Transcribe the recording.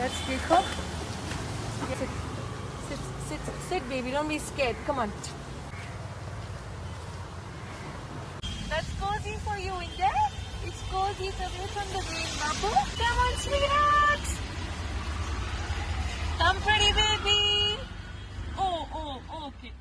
Let's take her. Sit, sit, baby. Don't be scared. Come on. That's cozy for you in there. It's cozy. It's away from the rain, Babu. Come on, sweetheart. Come, pretty baby. Oh, okay.